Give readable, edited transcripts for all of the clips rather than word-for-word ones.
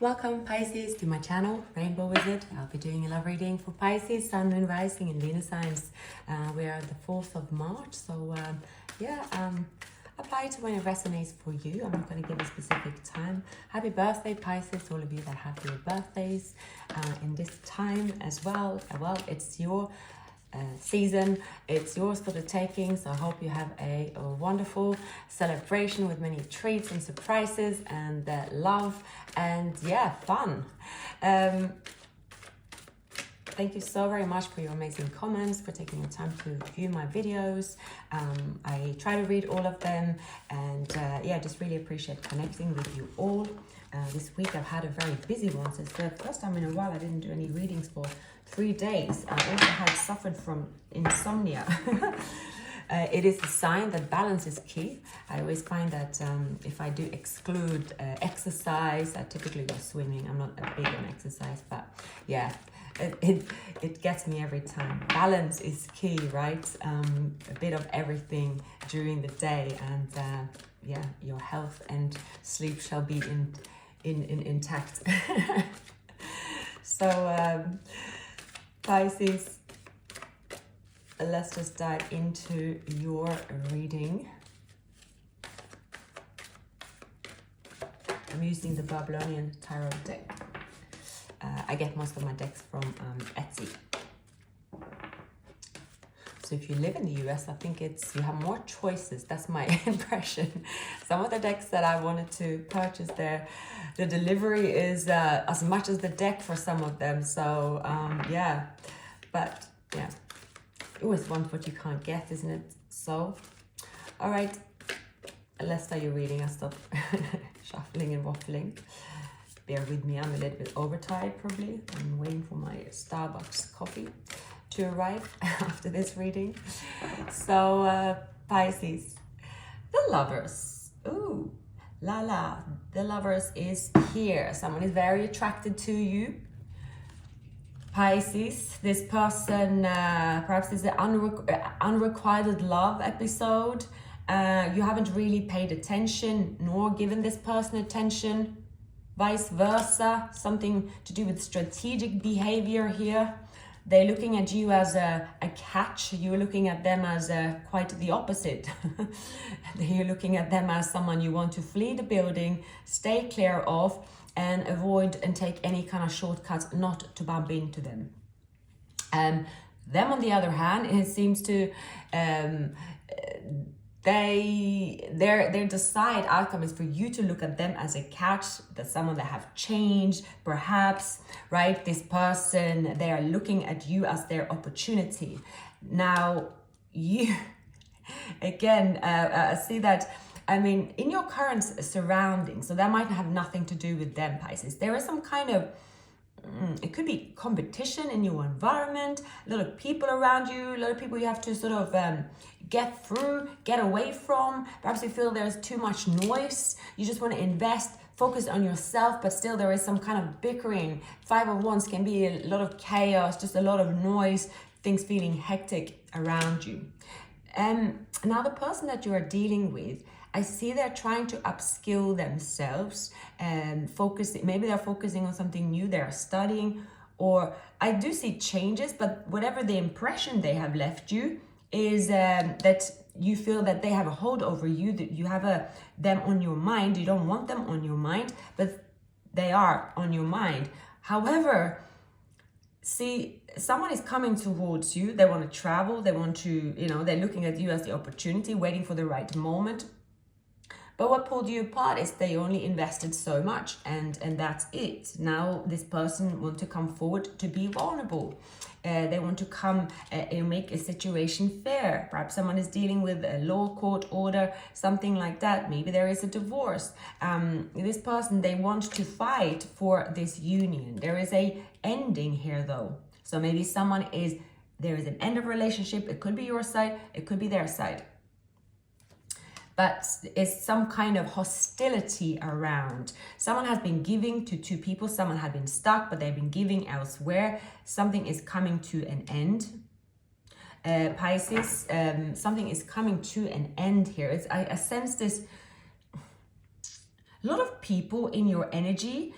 Welcome Pisces to my channel, Rainbow Wizard. I'll be doing a love reading for Pisces, Sun, Moon, Rising and Venus signs. We are the 4th of March, so apply to when it resonates for you. I'm not going to give a specific time. Happy birthday Pisces, all of you that have your birthdays in this time as well. Well, it's your season, it's yours for the taking, so I hope you have a wonderful celebration with many treats and surprises and love and fun. Thank you so very much for your amazing comments, for taking your time to view my videos. I try to read all of them, and just really appreciate connecting with you all. This week I've had a very busy one, so it's the first time in a while I didn't do any readings for 3 days. I also had suffered from insomnia. It is a sign that balance is key. I always find that if I do exclude exercise, I typically go swimming. I'm not big on exercise, but yeah, it gets me every time. Balance is key, right? A bit of everything during the day, and your health and sleep shall be intact. So Pisces, let's just dive into your reading. I'm using the Babylonian tarot deck. I get most of my decks from Etsy. So if you live in the US, I think you have more choices. That's my impression. Some of the decks that I wanted to purchase there, the delivery is as much as the deck for some of them. So you always want what you can't get, isn't it? So, all right, let's start your reading. I'll stop shuffling and waffling. Bear with me, I'm a little bit overtired probably. I'm waiting for my Starbucks coffee to arrive after this reading. So Pisces, the Lovers. Ooh, the Lovers is here. Someone is very attracted to you. Pisces, this person perhaps is an unrequited love episode. You haven't really paid attention nor given this person attention. Vice versa, something to do with strategic behavior here. They're looking at you as a catch. You're looking at them as quite the opposite. You're looking at them as someone you want to flee the building, stay clear of, and avoid and take any kind of shortcuts, not to bump into them. Them on the other hand, it seems to their desired outcome is for you to look at them as a catch, that someone that have changed, perhaps, right? This person, they are looking at you as their opportunity. Now, you, again, see that, I mean, in your current surroundings, so that might have nothing to do with them, Pisces. There is some kind of, it could be competition in your environment, a lot of people around you, a lot of people you have to sort of get through, get away from. Perhaps you feel there's too much noise. You just want to invest, focus on yourself, but still there is some kind of bickering. 5 of Wands can be a lot of chaos, just a lot of noise, things feeling hectic around you. Now the person that you are dealing with, I see they're trying to upskill themselves and maybe they're focusing on something new, they're studying, or I do see changes, but whatever the impression they have left you is that you feel that they have a hold over you, that you have them on your mind. You don't want them on your mind, but they are on your mind. However, see, someone is coming towards you. They want to travel. They want to, they're looking at you as the opportunity, waiting for the right moment. But what pulled you apart is they only invested so much, and that's it. Now this person wants to come forward to be vulnerable. They want to come and make a situation fair. Perhaps someone is dealing with a law court order, something like that. Maybe there is a divorce. This person, they want to fight for this union. There is a ending here though. So maybe there is an end of relationship. It could be your side, it could be their side. But it's some kind of hostility around. Someone has been giving to 2 people. Someone had been stuck, but they've been giving elsewhere. Something is coming to an end. Pisces, something is coming to an end here. I sense this A lot of people in your energy,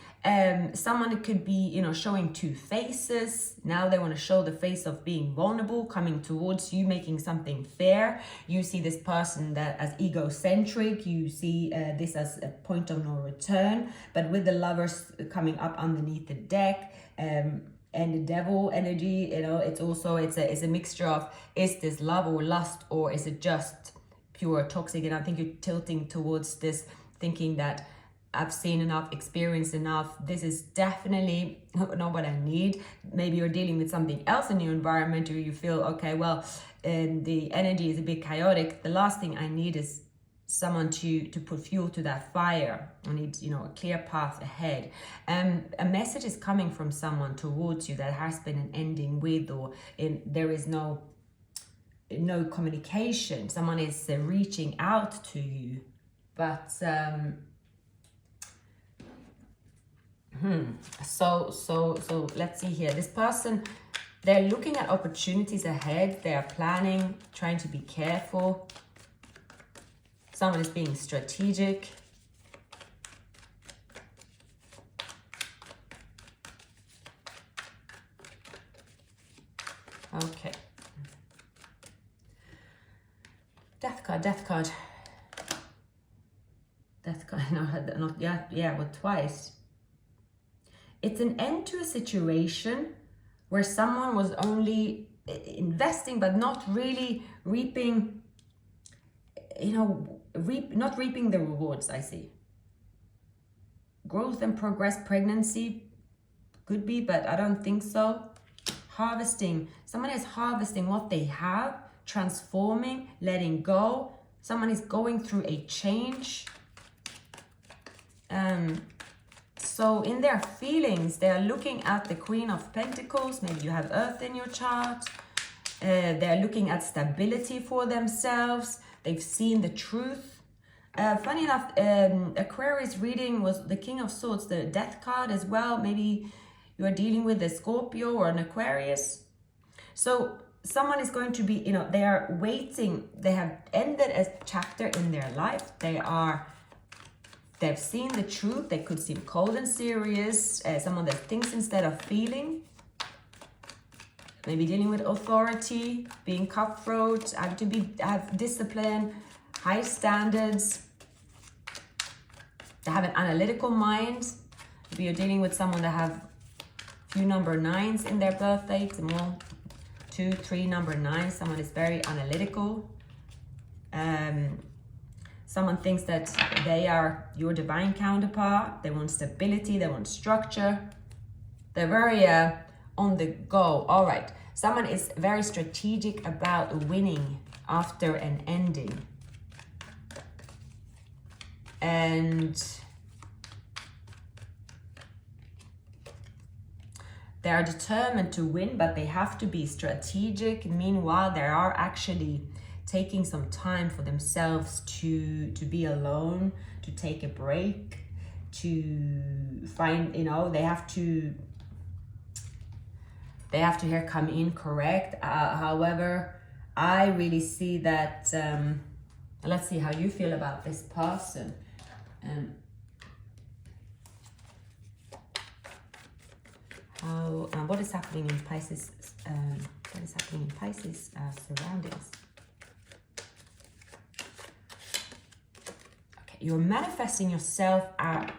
someone could be, showing two faces. Now they want to show the face of being vulnerable, coming towards you, making something fair. You see this person that as egocentric, you see this as a point of no return. But with the Lovers coming up underneath the deck, and the Devil energy, it's also, it's a mixture of, is this love or lust, or is it just pure toxic? And I think you're tilting towards this, thinking that I've seen enough, experienced enough. This is definitely not what I need. Maybe you're dealing with something else in your environment, or you feel, okay, well, the energy is a bit chaotic. The last thing I need is someone to put fuel to that fire. I need, a clear path ahead. A message is coming from someone towards you that has been an ending with, or there is no communication. Someone is reaching out to you, but so let's see here. This person, they're looking at opportunities ahead. They are planning, trying to be careful. Someone is being strategic. Okay. Death card. Death card, no, not yet. Yeah, but twice. It's an end to a situation where someone was only investing, but not really reaping, not reaping the rewards, I see. Growth and progress, pregnancy, could be, but I don't think so. Harvesting. Someone is harvesting what they have, transforming, letting go. Someone is going through a change. So in their feelings, they are looking at the Queen of Pentacles. Maybe you have Earth in your chart. They're looking at stability for themselves. They've seen the truth. Funny enough, Aquarius reading was the King of Swords, the Death card as well. Maybe you are dealing with a Scorpio or an Aquarius. So someone is going to be, they are waiting. They have ended a chapter in their life. They've seen the truth. They could seem cold and serious. Someone that thinks instead of feeling. Maybe dealing with authority, being cutthroat, have discipline, high standards. They have an analytical mind. Maybe you're dealing with someone that have few number 9s in their birth date. More 2, 3 number 9. Someone is very analytical. Someone thinks that they are your divine counterpart. They want stability. They want structure. They're very on the go. All right. Someone is very strategic about winning after an ending. And they are determined to win, but they have to be strategic. Meanwhile, they are actually taking some time for themselves to be alone, to take a break, to find, they have to here come in correct. However, I really see that, let's see how you feel about this person. What is happening in Pisces? What is happening in Pisces surroundings? Okay, you're manifesting yourself.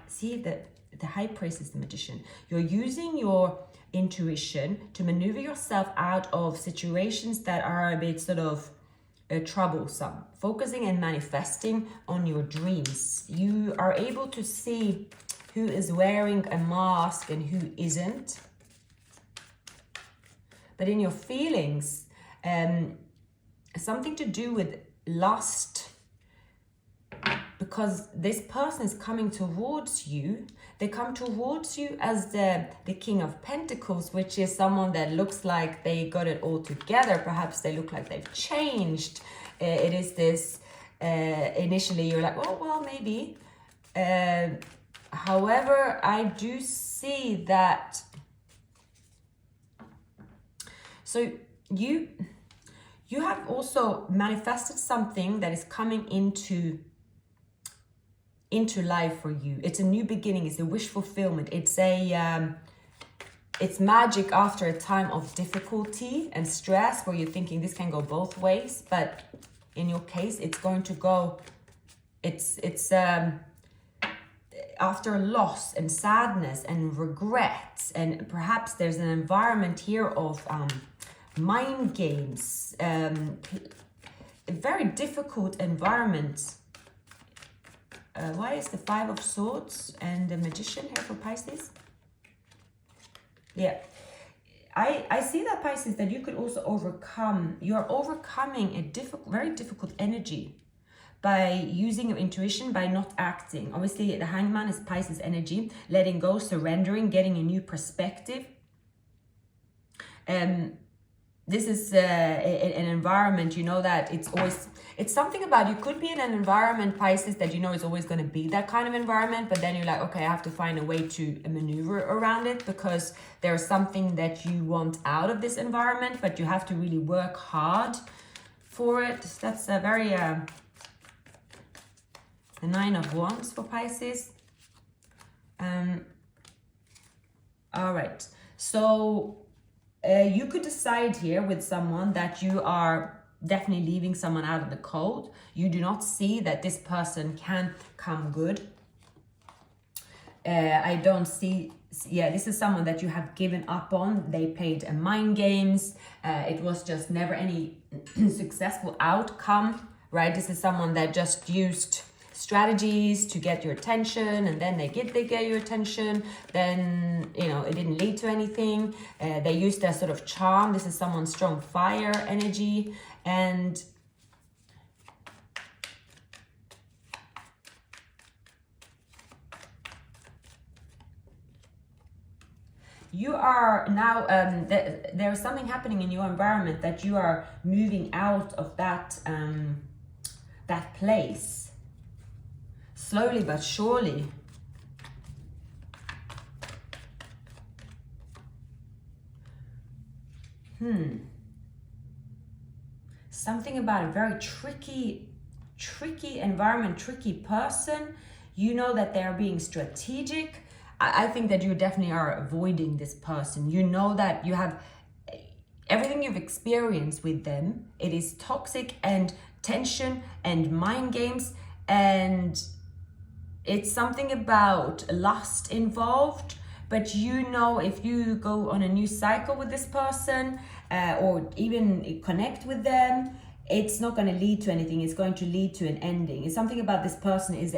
See the High Priest is the Magician. You're using your intuition to maneuver yourself out of situations that are a bit sort of troublesome. Focusing and manifesting on your dreams. You are able to see who is wearing a mask and who isn't. But in your feelings, something to do with lust, because this person is coming towards you. They come towards you as the King of Pentacles, which is someone that looks like they got it all together. Perhaps they look like they've changed. It is this, initially you're like, oh, well, maybe. However, I do see that. So you have also manifested something that is coming into into life for you. It's a new beginning. It's a wish fulfillment. It's magic after a time of difficulty and stress where you're thinking this can go both ways. But in your case, it's going to go, it's after loss and sadness and regrets, and perhaps there's an environment here of mind games, a very difficult environment. Why is the Five of Swords and the Magician here for Pisces? Yeah, I see that, Pisces, that you could also overcome, you're overcoming a very difficult energy by using your intuition, by not acting. Obviously, the Hangman is Pisces energy, letting go, surrendering, getting a new perspective. This is an environment, you know, that it's something about, you could be in an environment, Pisces, that you know is always going to be that kind of environment, but then you're like, okay, I have to find a way to maneuver around it because there's something that you want out of this environment, but you have to really work hard for it. That's a very the Nine of Wands for Pisces. All right, so you could decide here with someone that you are definitely leaving someone out of the cold. You do not see that this person can come good. I don't see, yeah, this is someone that you have given up on. They played mind games. It was just never any successful outcome, right? This is someone that just used strategies to get your attention, and then they get your attention, then you know it didn't lead to anything. They used their sort of charm. This is someone's strong fire energy, and you are now there's something happening in your environment that you are moving out of that that place. Slowly but surely. Something about a very tricky environment, tricky person. You know that they're being strategic. I think that you definitely are avoiding this person. You know that you have everything you've experienced with them. It is toxic and tension and mind games, and it's something about lust involved, but you know if you go on a new cycle with this person or even connect with them, it's not going to lead to anything. It's going to lead to an ending. It's something about this person is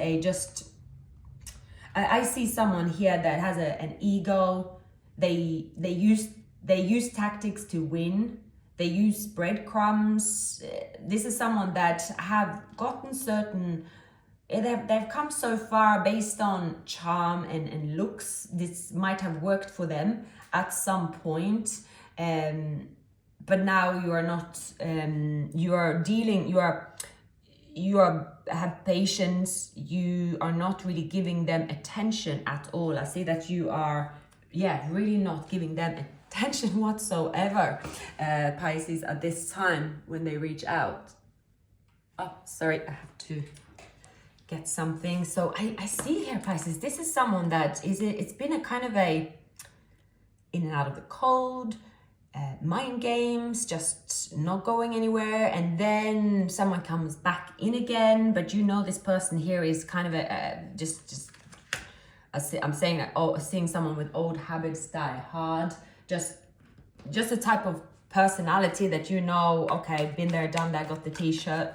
I see someone here that has an ego. They use tactics to win. They use breadcrumbs. This is someone that have gotten certain, they've come so far based on charm and looks. This might have worked for them at some point, but now you are not. You have patience. You are not really giving them attention at all. I see that you are, really not giving them attention whatsoever, Pisces, at this time when they reach out. Oh, sorry, I have to get something. So I see here, Pisces, this is someone that it's been a kind of a in and out of the cold, mind games, just not going anywhere, and then someone comes back in again, but you know this person here is kind of I'm saying that, seeing someone with old habits die hard, just a type of personality that you know, okay, been there, done that, got the t-shirt.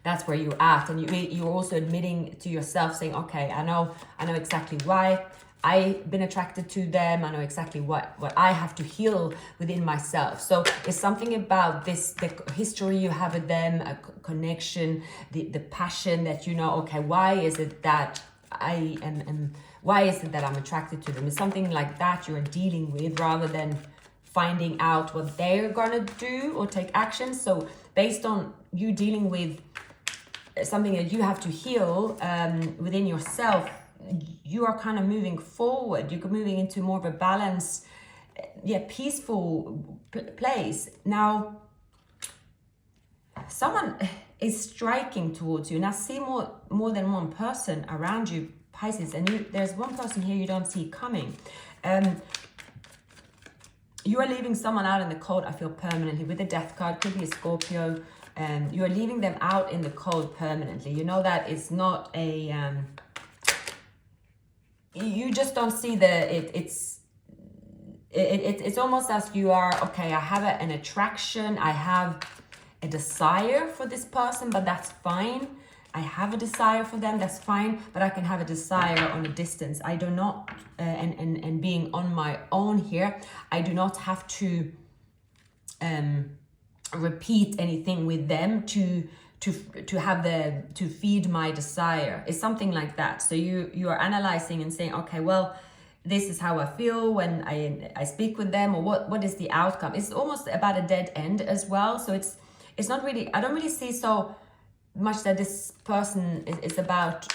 That's where you're at, and you're also admitting to yourself, saying, okay, I know exactly why I've been attracted to them. I know exactly what I have to heal within myself. So it's something about this, the history you have with them, a connection, the passion that you know, okay, why is it that why is it that I'm attracted to them? It's something like that you're dealing with, rather than finding out what they're gonna do or take action. So based on you dealing with something that you have to heal within yourself, you are kind of moving forward. You're moving into more of a balanced, peaceful place. Now, someone, is striking towards you. And I see more than one person around you, Pisces, and there's one person here you don't see coming. You are leaving someone out in the cold, I feel, permanently. With the Death card, could be a Scorpio. You are leaving them out in the cold permanently. You know that it's not a... you just don't see it's almost as you are, okay, I have an attraction, I have a desire for this person, but that's fine. I have a desire for them, that's fine, but I can have a desire on a distance. I do not, and being on my own here, I do not have to repeat anything with them to feed my desire. It's something like that. So you are analyzing and saying, okay, well, this is how I feel when I speak with them, or what is the outcome. It's almost about a dead end as well. So it's not really, I don't really see so much that this person is about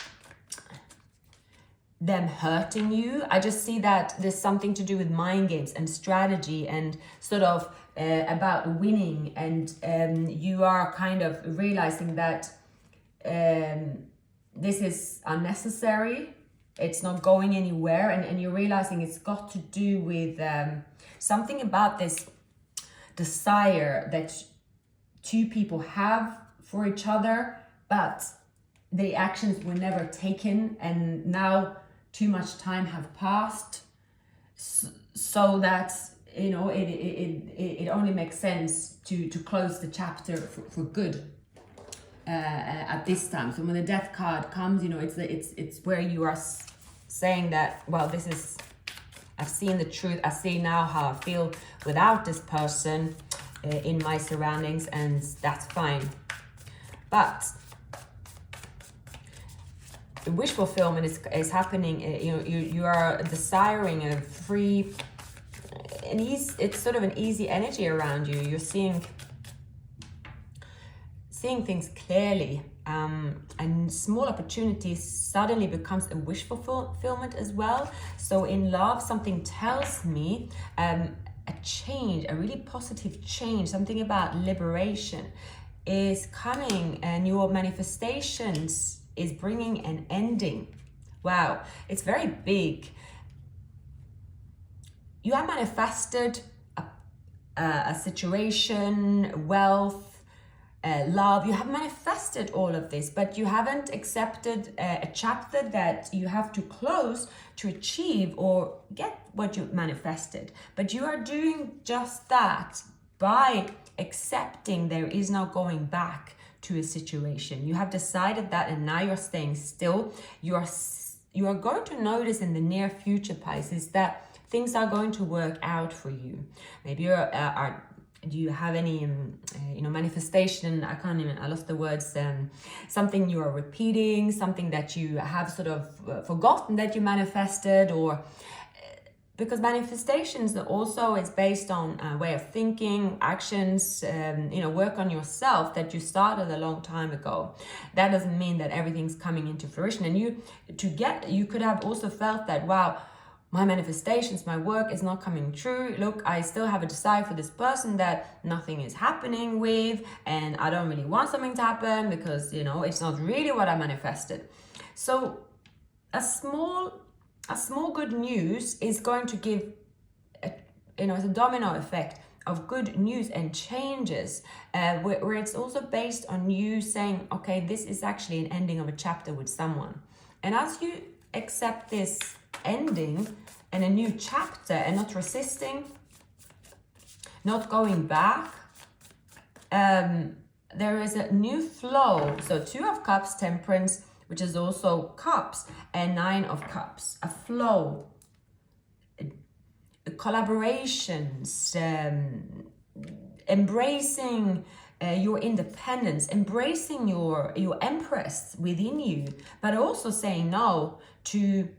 them hurting you. I just see that there's something to do with mind games and strategy and sort of about winning, and you are kind of realizing that this is unnecessary, it's not going anywhere, and you're realizing it's got to do with something about this desire that two people have for each other, but the actions were never taken, and now too much time have passed, so that, you know, it only makes sense to close the chapter for good at this time. So when the Death card comes, you know, it's where you are saying that, well, this is, I've seen the truth, I see now how I feel without this person in my surroundings, and that's fine. But the wish fulfillment is happening. You know, you are desiring a free, it's sort of an easy energy around you. You're seeing things clearly, and small opportunities suddenly becomes a wish fulfillment as well. So in love, something tells me a change, a really positive change, something about liberation is coming, and your manifestations is bringing an ending. Wow, it's very big. You have manifested a situation, wealth, love. You have manifested all of this, but you haven't accepted a chapter that you have to close to achieve or get what you manifested. But you are doing just that by accepting there is no going back to a situation. You have decided that, and now you're staying still. You are going to notice in the near future, Pisces, that things are going to work out for you. Maybe do you have any manifestation? I lost the words. Something you are repeating, something that you have sort of forgotten that you manifested, or because manifestations also is based on a way of thinking, actions, work on yourself that you started a long time ago. That doesn't mean that everything's coming into fruition. And you could have also felt that, wow, my manifestations, my work is not coming true. Look, I still have a desire for this person that nothing is happening with, and I don't really want something to happen because, it's not really what I manifested. So a small good news is going to give, it's a domino effect of good news and changes, where it's also based on you saying, okay, this is actually an ending of a chapter with someone. And as you accept this ending and a new chapter and not resisting, not going back, there is a new flow. So 2 of Cups, Temperance, which is also Cups, and 9 of Cups, a flow, collaborations, embracing your independence, embracing your Empress within you, but also saying no to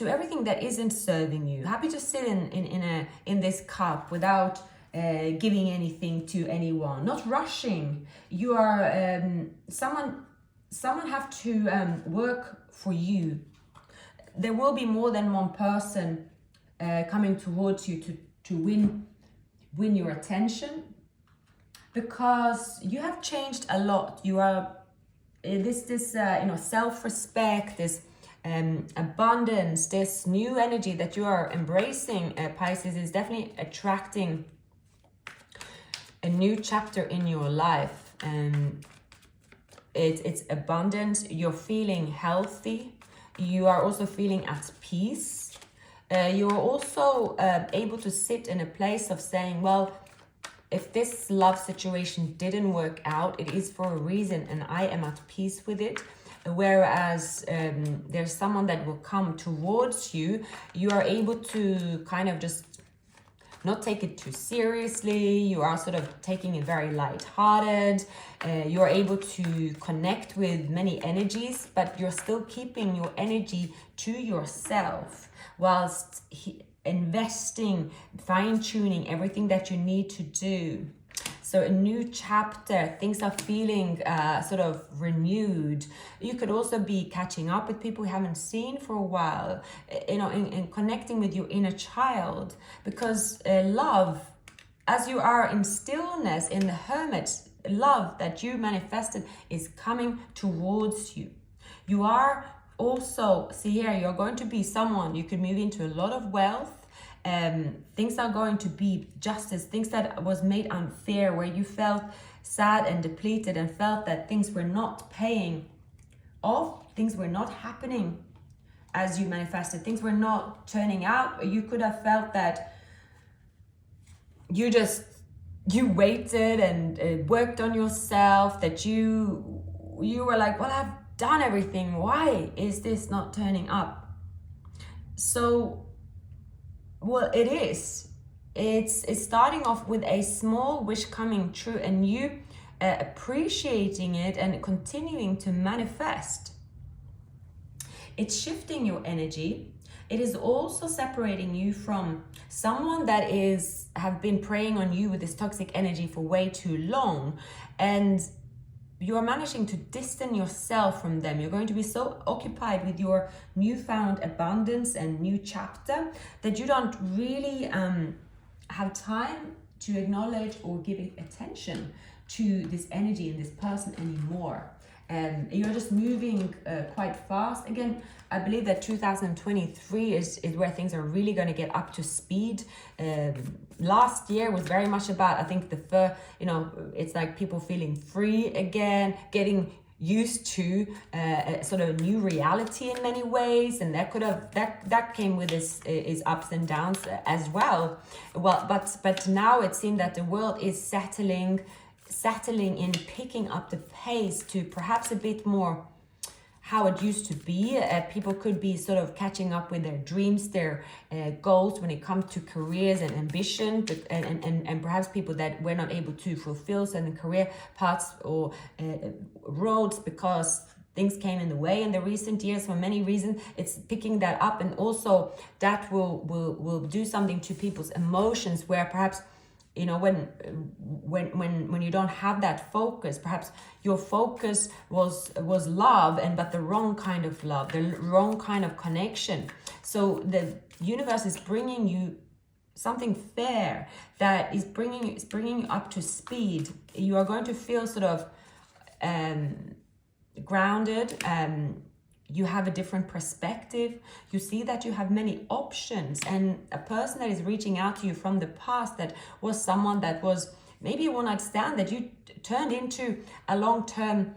everything that isn't serving you. Happy to sit in this cup without giving anything to anyone, not rushing. You are someone have to work for you. There will be more than one person coming towards you to win your attention. because you have changed a lot. You are this self-respect, this abundance, this new energy that you are embracing, Pisces, is definitely attracting a new chapter in your life. It's abundant. You're feeling healthy. You are also feeling at peace. You're also able to sit in a place of saying, well, if this love situation didn't work out, it is for a reason and I am at peace with it. Whereas there's someone that will come towards you, you are able to kind of just not take it too seriously. You are sort of taking it very lighthearted. You're able to connect with many energies, but you're still keeping your energy to yourself whilst investing, fine-tuning everything that you need to do. So a new chapter, things are feeling sort of renewed. You could also be catching up with people you haven't seen for a while, and connecting with your inner child, because love, as you are in stillness, in the hermit, love that you manifested is coming towards you. You are also, see here, you're going to be someone, you could move into a lot of wealth. Things are going to be justice, things that was made unfair, where you felt sad and depleted and felt that things were not paying off, things were not happening as you manifested, things were not turning out. You could have felt that you waited and worked on yourself, that you were like, well, I've done everything, why is this not turning up? So, well, it is. It's starting off with a small wish coming true and you appreciating it and continuing to manifest. It's shifting your energy. It is also separating you from someone that have been preying on you with this toxic energy for way too long, and you are managing to distance yourself from them. You're going to be so occupied with your newfound abundance and new chapter that you don't really have time to acknowledge or give attention to this energy and this person anymore. You're just moving quite fast. Again, I believe that 2023 is where things are really going to get up to speed. Last year was very much about, I think, it's like people feeling free again, getting used to a sort of new reality in many ways, and that came with its ups and downs as well. But now it seemed that the world is settling in, picking up the pace to perhaps a bit more how it used to be. People could be sort of catching up with their dreams, their goals when it comes to careers and ambition, and perhaps people that were not able to fulfill certain career paths or roads because things came in the way in the recent years for many reasons. It's picking that up, and also that will do something to people's emotions, where perhaps when you don't have that focus, perhaps your focus was love, but the wrong kind of love, the wrong kind of connection. So the universe is bringing you something fair that is bringing you up to speed. You are going to feel sort of grounded. You have a different perspective. You see that you have many options, and a person that is reaching out to you from the past, that was someone that was maybe a one-night stand that you turned into a long-term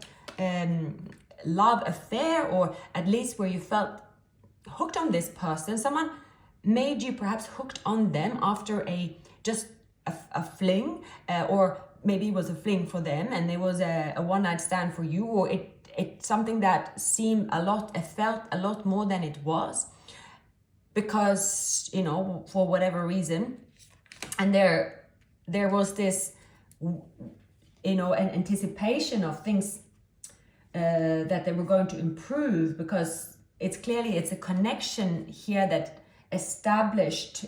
love affair, or at least where you felt hooked on this person. Someone made you perhaps hooked on them after just a fling, or maybe it was a fling for them and there was a one-night stand for you, or it's something that it felt a lot more than it was, because, for whatever reason. And there was this, an anticipation of things that they were going to improve, because it's a connection here that established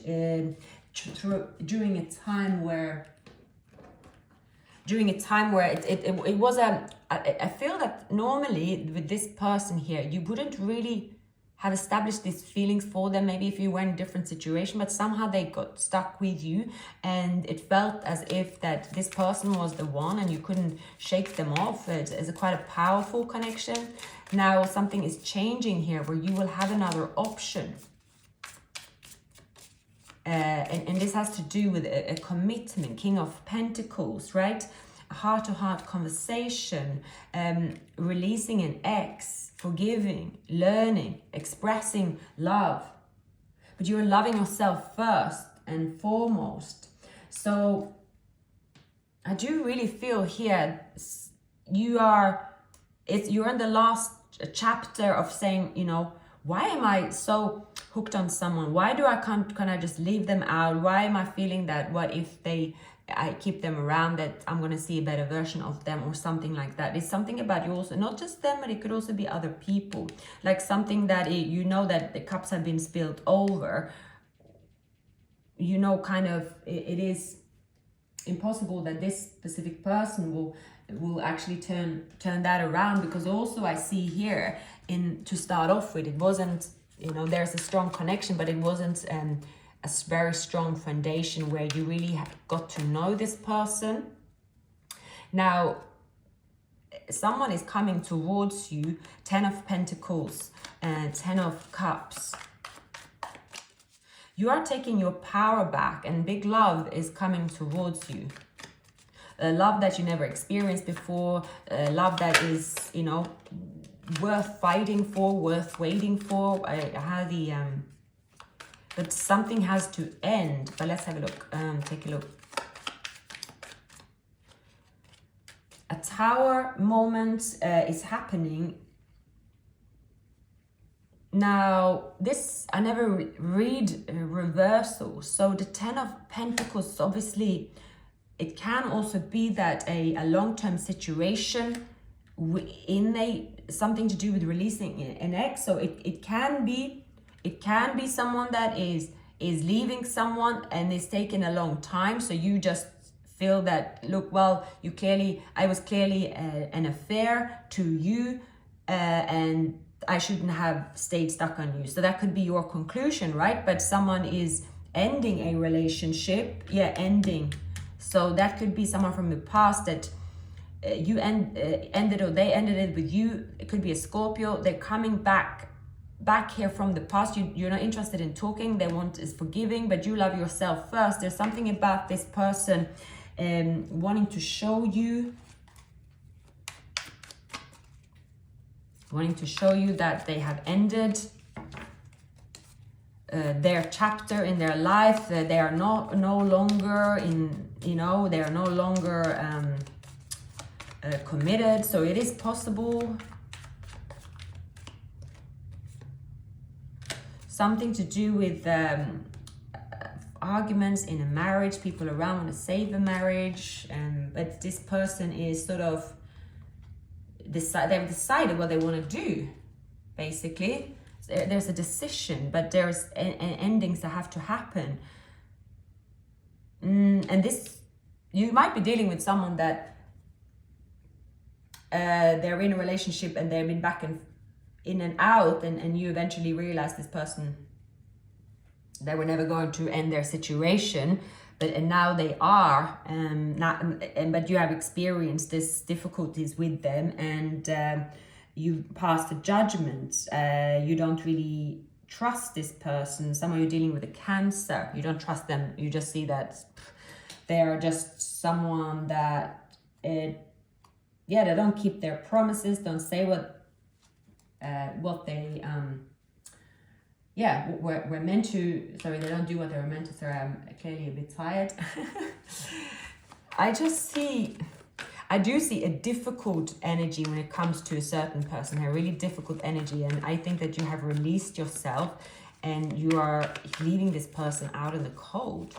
during a time where it was I feel that normally with this person here, you wouldn't really have established these feelings for them, maybe if you were in a different situation, but somehow they got stuck with you, and it felt as if that this person was the one and you couldn't shake them off. It's quite a powerful connection. Now something is changing here where you will have another option. And this has to do with a commitment, King of Pentacles, right? A heart-to-heart conversation, releasing an ex, forgiving, learning, expressing love. But you're loving yourself first and foremost. So I do really feel here you're in the last chapter of saying, you know, why am I so hooked on someone? Why do can't I just leave them out? Why am I feeling that what if I keep them around, that I'm going to see a better version of them or something like that? It's something about you also, not just them, but it could also be other people. Like something that you know that the cups have been spilled over. You know, kind of, it is impossible that this specific person will actually turn that around, because also I see here to start off with, it wasn't, you know, there's a strong connection, but it wasn't a very strong foundation where you really got to know this person. Now, someone is coming towards you, 10 of Pentacles and 10 of Cups. You are taking your power back, and big love is coming towards you. A love that you never experienced before, a love that is, you know, worth fighting for, worth waiting for. I had the... But something has to end. But let's have a look. Take a look. A tower moment is happening. Now, this, I never read reversal. So the 10 of Pentacles, obviously, it can also be that a long-term situation in something to do with releasing an ex. So it can be someone that is leaving someone and is taking a long time. So you just feel that, look, well, I was clearly an affair to you, and I shouldn't have stayed stuck on you. So that could be your conclusion, right? But someone is ending a relationship. Yeah, ending. So that could be someone from the past that you ended, or they ended it with you. It could be a Scorpio. They're coming back here from the past. You're not interested in talking. They want is forgiving, but you love yourself first. There's something about this person wanting to show you that they have ended their chapter in their life. They are no longer in, you know, they are no longer committed. So it is possible. Something to do with arguments in a marriage, people around want to save a marriage, but this person is sort of they've decided what they want to do, basically. There's a decision, but there's endings that have to happen. And this, you might be dealing with someone that they're in a relationship and they've been back and in and out, and you eventually realize this person, they were never going to end their situation, and now they are, but you have experienced these difficulties with them, and you passed a judgment. You don't really trust this person. Someone you're dealing with a Cancer, you don't trust them. You just see that they're just someone that they don't keep their promises, don't say what they were meant to. Sorry, they don't do what they were meant to. Sorry, I'm clearly a bit tired. I do see a difficult energy when it comes to a certain person, a really difficult energy, and I think that you have released yourself and you are leaving this person out in the cold.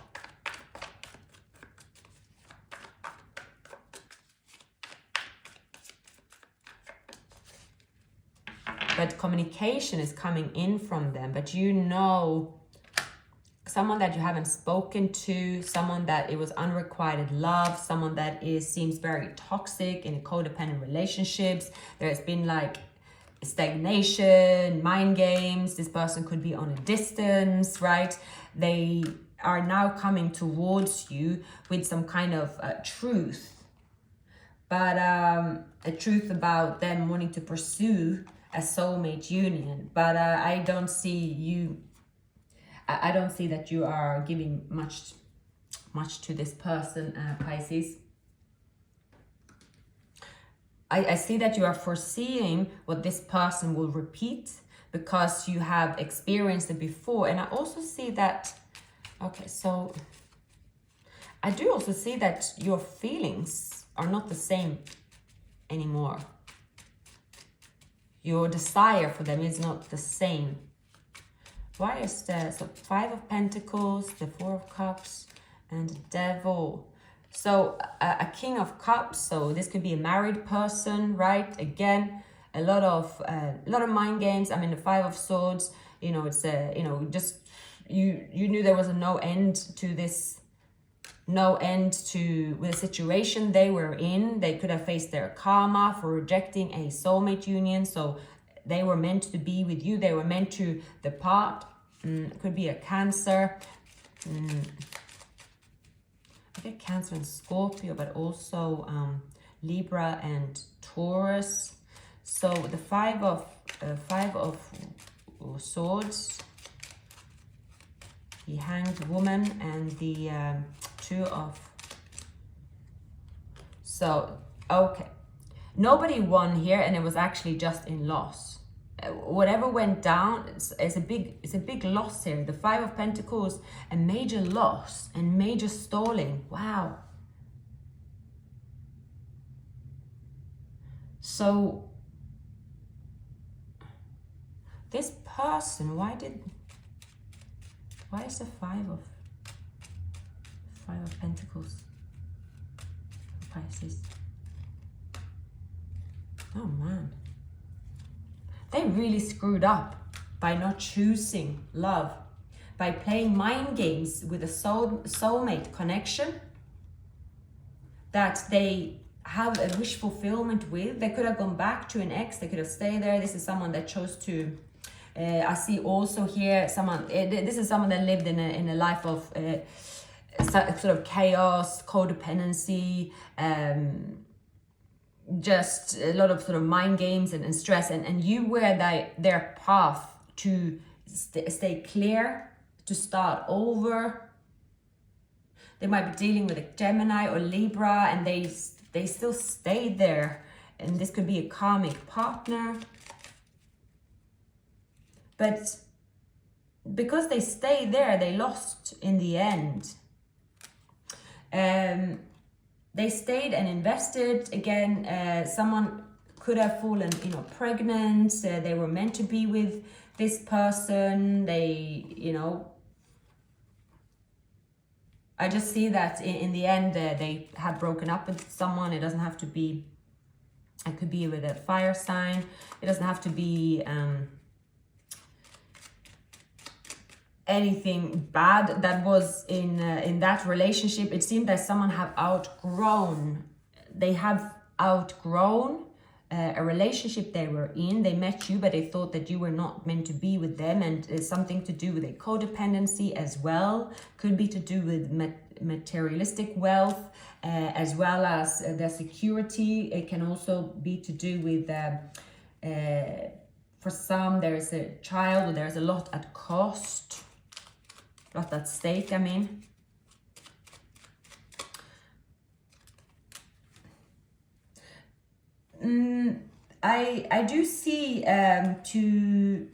But communication is coming in from them, but you know, someone that you haven't spoken to, someone that it was unrequited love, someone that seems very toxic in codependent relationships. There's been like stagnation, mind games. This person could be on a distance, right? They are now coming towards you with some kind of truth, but a truth about them wanting to pursue a soulmate union. But I don't see you, I don't see that you are giving much to this person, Pisces. I see that you are foreseeing what this person will repeat because you have experienced it before. And I also see that, okay, so I do also see that your feelings are not the same anymore. Your desire for them is not the same. Why is there, so 5 of Pentacles, the 4 of Cups, and the Devil. So a King of Cups, so this could be a married person, right? Again, a lot of mind games. I mean, the 5 of Swords, you know, it's just you knew there was no end to this, with the situation they were in. They could have faced their karma for rejecting a soulmate union. So they were meant to be with you. They were meant to depart. Could be a Cancer. Okay, Cancer and Scorpio, but also Libra and Taurus. So the 5 of Swords, the Hanged Woman, and the 2 of. So okay, nobody won here, and it was actually just in loss. Whatever went down is a big loss here. The 5 of Pentacles, a major loss and major stalling. Wow. So this person, why is the 5 of Pentacles, Pisces? Oh man. They really screwed up by not choosing love, by playing mind games with a soulmate connection that they have a wish fulfillment with. They could have gone back to an ex, they could have stayed there. This is someone that chose to, I see also here, this is someone that lived in a life of sort of chaos, codependency, just a lot of sort of mind games and stress, and you were their path to stay clear, to start over. They might be dealing with a Gemini or Libra, and they still stayed there, and this could be a karmic partner. But because they stayed there, they lost in the end. They stayed and invested. Again, someone could have fallen, pregnant. They were meant to be with this person. I just see that in the end, they have broken up with someone. It doesn't have to be, it could be with a fire sign. It doesn't have to be anything bad that was in that relationship. It seemed that someone have outgrown a relationship they were in. They met you, but they thought that you were not meant to be with them, and it's something to do with a codependency as well. Could be to do with materialistic wealth, as well as their security. It can also be to do with for some there is a child, or there's a lot at cost, lot at stake, I mean. I do see to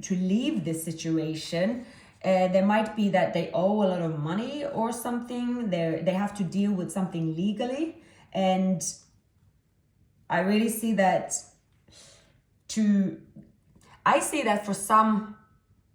leave this situation. There might be that they owe a lot of money or something. They have to deal with something legally, and I really see that. I see that for some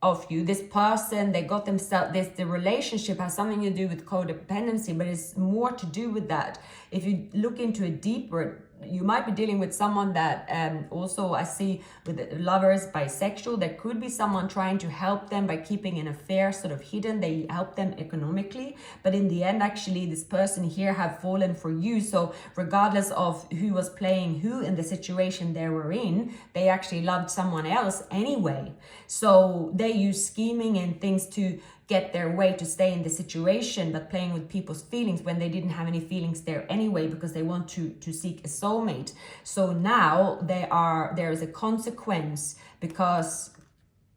of you, this person, they got themselves, the relationship has something to do with codependency, but it's more to do with that. If you look into it deeper, you might be dealing with someone that also I see with lovers, bisexual. There could be someone trying to help them by keeping an affair sort of hidden. They help them economically, but in the end, actually, this person here have fallen for you. So regardless of who was playing who in the situation they were in, they actually loved someone else anyway. So they use scheming and things to get their way to stay in the situation, but playing with people's feelings when they didn't have any feelings there anyway, because they want to seek a soulmate. So now there is a consequence, because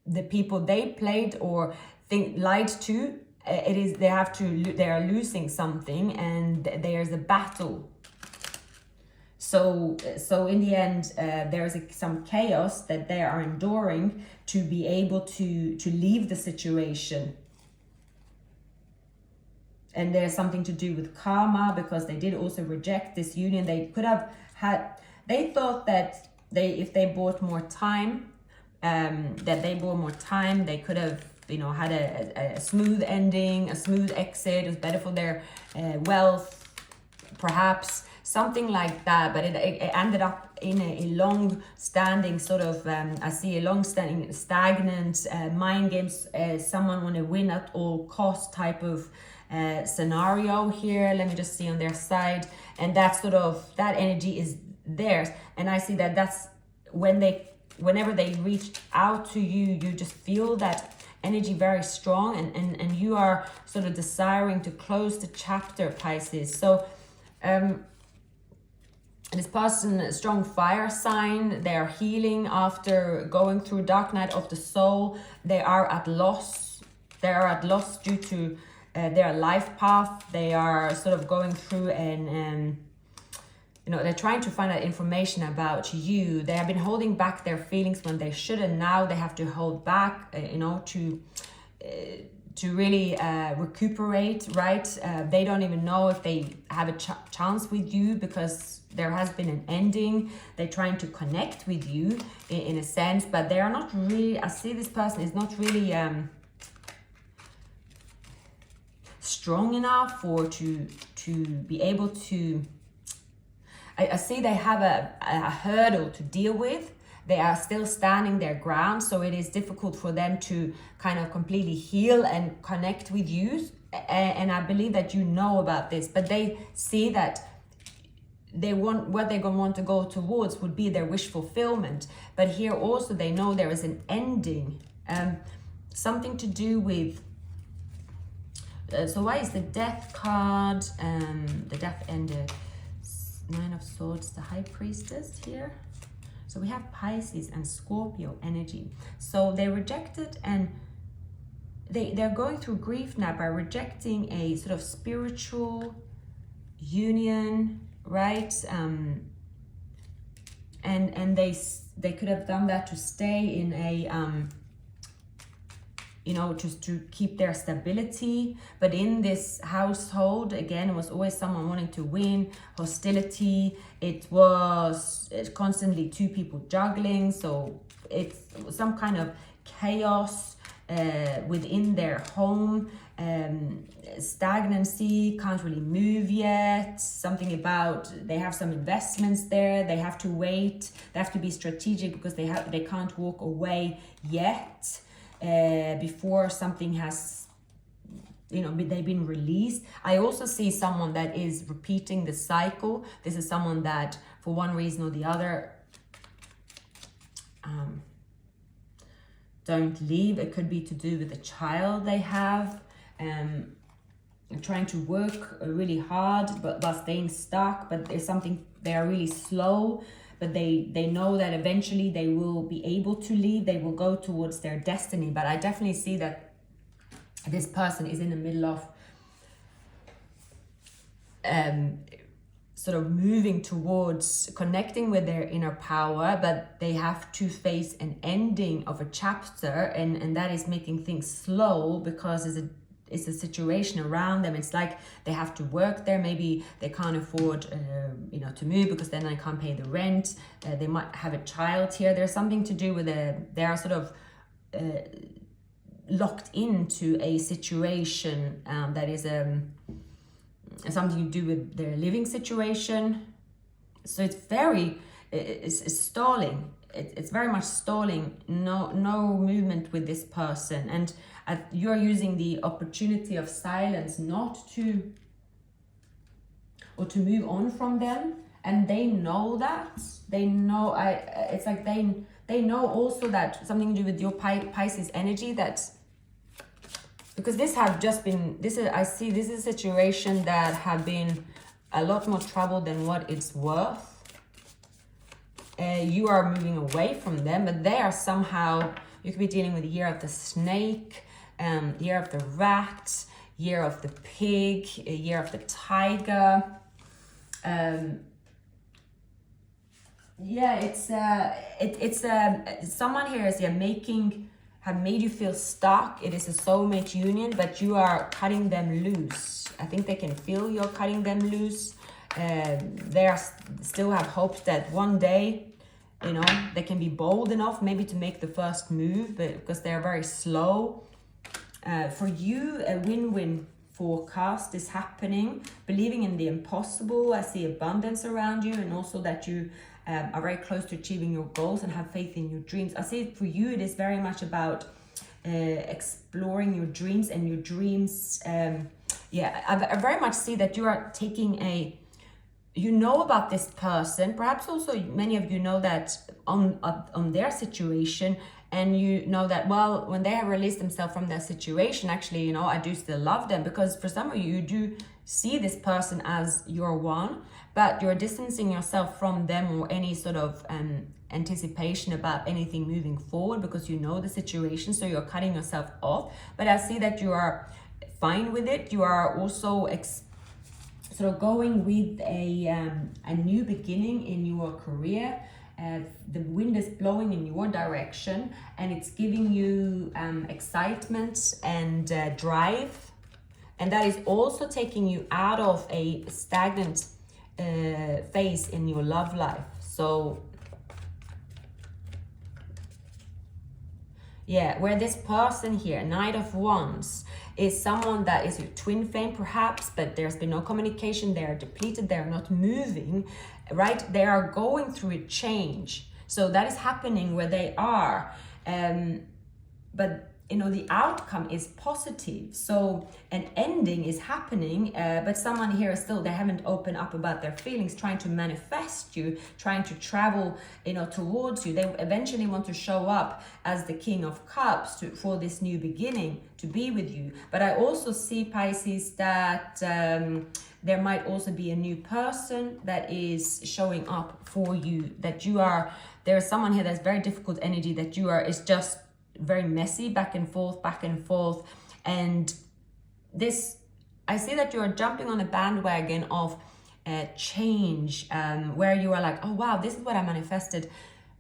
the people they played or lied to, they are losing something, and there's a battle. So in the end, there is some chaos that they are enduring to be able to leave the situation. And there's something to do with karma, because they did also reject this union. They could have they thought that if they bought more time, they could have, had a smooth ending, a smooth exit. It was better for their wealth, perhaps something like that. But it ended up in a long-standing sort of, I see a long-standing stagnant mind games, someone want to win at all cost type of scenario here. Let me just see on their side, and that energy is theirs. And I see that that's whenever they reach out to you, you just feel that energy very strong, and you are sort of desiring to close the chapter, Pisces. So this person, a strong fire sign, they are healing after going through dark night of the soul. They are at loss due to their life path. They are sort of going through and they're trying to find out information about you. They have been holding back their feelings when they shouldn't. Now they have to hold back, to really recuperate, right? They don't even know if they have a chance with you, because there has been an ending. They're trying to connect with you in a sense, but they are not really, I see this person is not really strong enough or to be able to, I see they have a hurdle to deal with. They are still standing their ground, so it is difficult for them to kind of completely heal and connect with you. And I believe that you know about this, but they see that what they're going to want to go towards would be their wish fulfillment. But here also they know there is an ending, something to do with. So why is the Death card, the Death and the Nine of Swords, the High Priestess here? So we have Pisces and Scorpio energy. So they rejected, and they're going through grief now by rejecting a sort of spiritual union, right? And they could have done that to stay in a just to keep their stability. But in this household, again, it was always someone wanting to win, hostility. It was constantly two people juggling. So it's some kind of chaos within their home, stagnancy, can't really move yet. Something about they have some investments there. They have to wait. They have to be strategic, because they can't walk away yet. Before something has, they've been released. I also see someone that is repeating the cycle. This is someone that, for one reason or the other, don't leave. It could be to do with the child they have, trying to work really hard, but staying stuck. But there's something, they are really slow. But they know that eventually they will be able to leave. They will go towards their destiny. But I definitely see that this person is in the middle of sort of moving towards connecting with their inner power, but they have to face an ending of a chapter, and that is making things slow, because it's a situation around them. It's like they have to work there. Maybe they can't afford, to move, because then they can't pay the rent. They might have a child here. There's something to do with they are sort of locked into a situation that is something to do with their living situation. So it's stalling. It's very much stalling. No movement with this person, and you're using the opportunity of silence not to, or to move on from them. And they know that. They know. It's like they know also that something to do with your Pisces energy, that because this have just been, I see this is a situation that have been a lot more trouble than what it's worth. You are moving away from them, but they are somehow, you could be dealing with the year of the snake, year of the rat, year of the pig, year of the tiger. Yeah, it's someone here is have made you feel stuck. It is a soulmate union, but you are cutting them loose. I think they can feel you're cutting them loose. They are still have hope that one day, you know, they can be bold enough maybe to make the first move, but because they're very slow. For you, a win-win forecast is happening, believing in the impossible. I see abundance around you, and also that you are very close to achieving your goals and have faith in your dreams. I see for you, it is very much about exploring your dreams, and your dreams. Yeah, I very much see that you are taking you know about this person. Perhaps also many of you know that on their situation, and you know that, well, when they have released themselves from their situation, actually, you know, I do still love them, because for some of you, you do see this person as your one, but you're distancing yourself from them, or any sort of anticipation about anything moving forward, because you know the situation, so you're cutting yourself off. But I see that you are fine with it. You are also sort of going with a new beginning in your career. The wind is blowing in your direction, and it's giving you excitement and drive, and that is also taking you out of a stagnant phase in your love life. So yeah, where this person here, Knight of Wands, is someone that is your twin flame perhaps, but there's been no communication, they are depleted, they're not moving, right? They are going through a change. So that is happening where they are. But you know, the outcome is positive. So an ending is happening, but someone here is still, they haven't opened up about their feelings, trying to manifest you, trying to travel, you know, towards you. They eventually want to show up as the King of Cups for this new beginning, to be with you. But I also see, Pisces, that there might also be a new person that is showing up for you, that you are, there is someone here that's very difficult energy, that you are, is just very messy, back and forth. And this, I see that you are jumping on a bandwagon of change, where you are like, oh wow, this is what I manifested.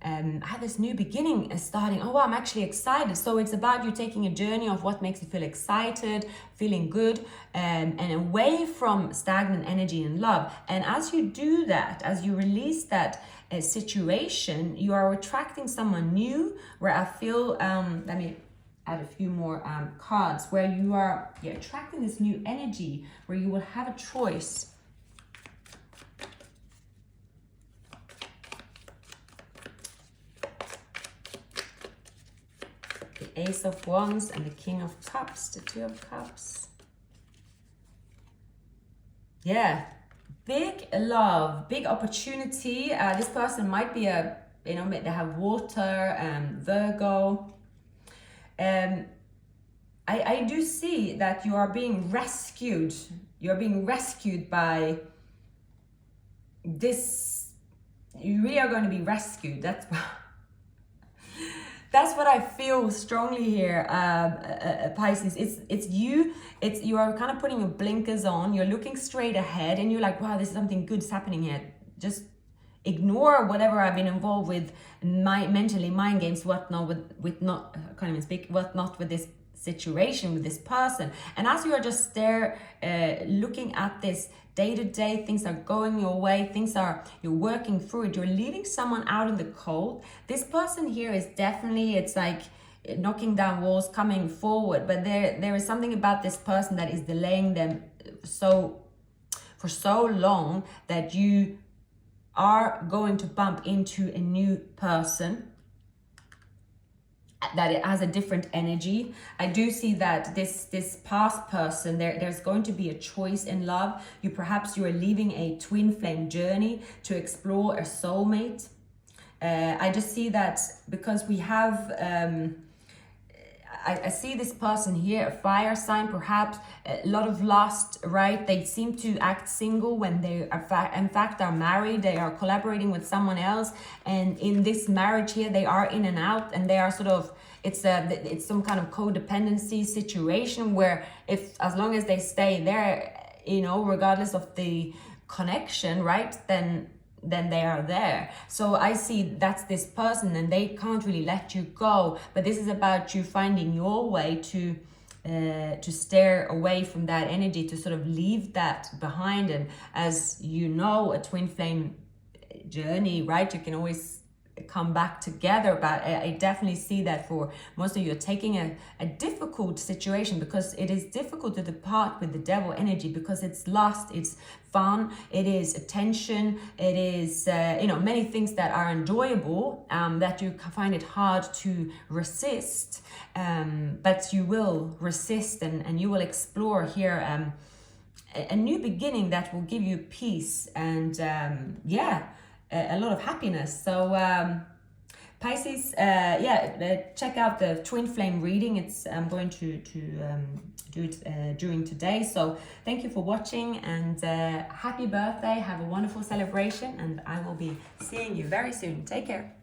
I have this new beginning starting. Oh wow, I'm actually excited. So it's about you taking a journey of what makes you feel excited, feeling good, and away from stagnant energy and love. And as you do that, as you release that situation, you are attracting someone new, where I feel, let me add a few more cards, where you're attracting this new energy, where you will have a choice. The Ace of Wands and the King of Cups, the Two of Cups. Yeah, big love, big opportunity. This person might be they have water, Virgo. I do see that you are being rescued. You're being rescued by this. You really are going to be rescued. That's what I feel strongly here, Pisces. It's you. You are kind of putting your blinkers on. You're looking straight ahead, and you're like, wow, this is something good's happening here. Just ignore whatever I've been involved with, mentally, mind games, whatnot, whatnot with this situation, with this person. And as you are just there, looking at this day to day, things are going your way, you're working through it, you're leaving someone out in the cold. This person here is definitely, it's like knocking down walls, coming forward, but there is something about this person that is delaying them for so long, that you are going to bump into a new person that it has a different energy. I do see that this past person, there's going to be a choice in love. You are leaving a twin flame journey to explore a soulmate. I just see that because we have I see this person here, a fire sign, perhaps a lot of lust, right? They seem to act single when they are in fact are married. They are collaborating with someone else, and in this marriage here, they are in and out, and they are sort of, it's some kind of codependency situation where as long as they stay there, you know, regardless of the connection, right, then they are there. So I see that's this person, and they can't really let you go, but this is about you finding your way to steer away from that energy, to sort of leave that behind. And as you know, a twin flame journey, right, you can always come back together, but I definitely see that for most of you, taking a difficult situation, because it is difficult to depart with the devil energy, because it's lust, it's fun, it is attention, it is you know, many things that are enjoyable, that you find it hard to resist, but you will resist, and you will explore here a new beginning that will give you peace and yeah, a lot of happiness. So Pisces, check out the twin flame reading. I'm going to do it during today. So thank you for watching, and happy birthday. Have a wonderful celebration, and I will be seeing you very soon. Take care.